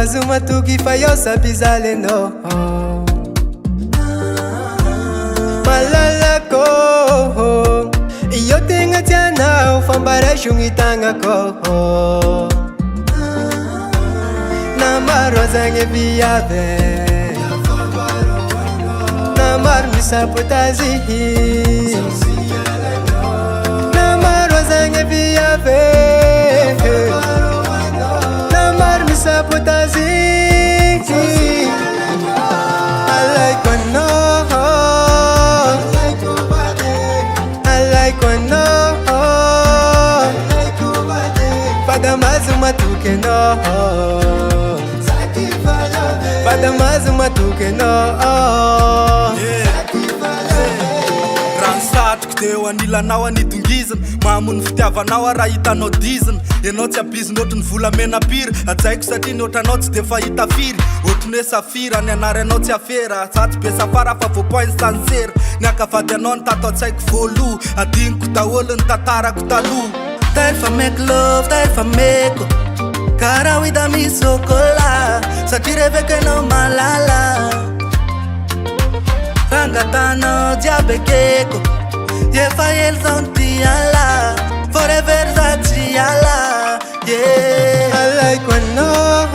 mahazo matoky fa io sabizaleno malalako io tegna tianao fambarasogny tagnako namaro azagny viave namaro misapotazy namaro azagny viave namaro misapotazy alaiko anao alaiko anao fadamazo matoky anao fadamazo matoky anao ransatroko teo anilanao anidongizana mahamono fitiavanao raha hitanao dizana ianao tsy abizina ohatry ny volamena piry ajaiko satria ny ohatranao tsy de fahita firy ohatry ny hoe safira ny anary anao tsy afera satsy be safara fa voapoiny sansera ny akavady anao ny tatao tsaiko voaloha adiniko daholo ny tantarako taloha Taifa make love, taifa meko Kara wida mi sokola Satire veke no malala Rangatano diabe keko Yefa yel zonti ala Forever zati ala Yeah alaiko anao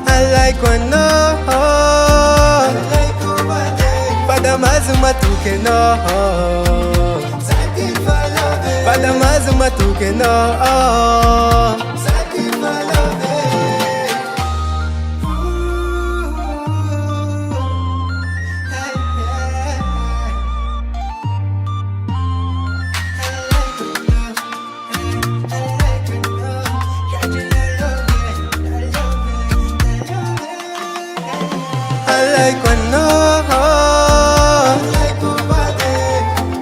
alaiko anao fadamazo matoky anao fadamazo matoky anao alaiko anao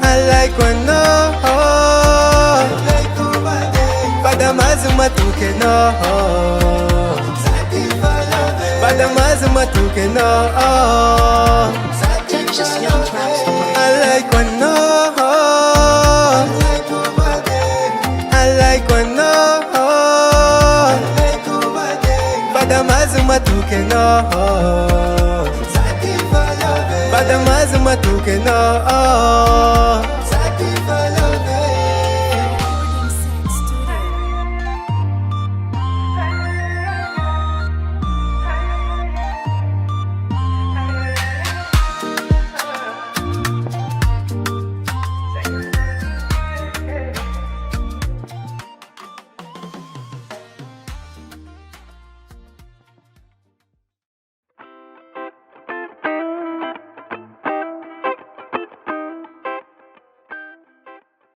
alaiko anao fadamazo matoky anao fadamazo matoky anao alaiko anao alaiko anao fadamazo matoky anao fadamazo matoky anao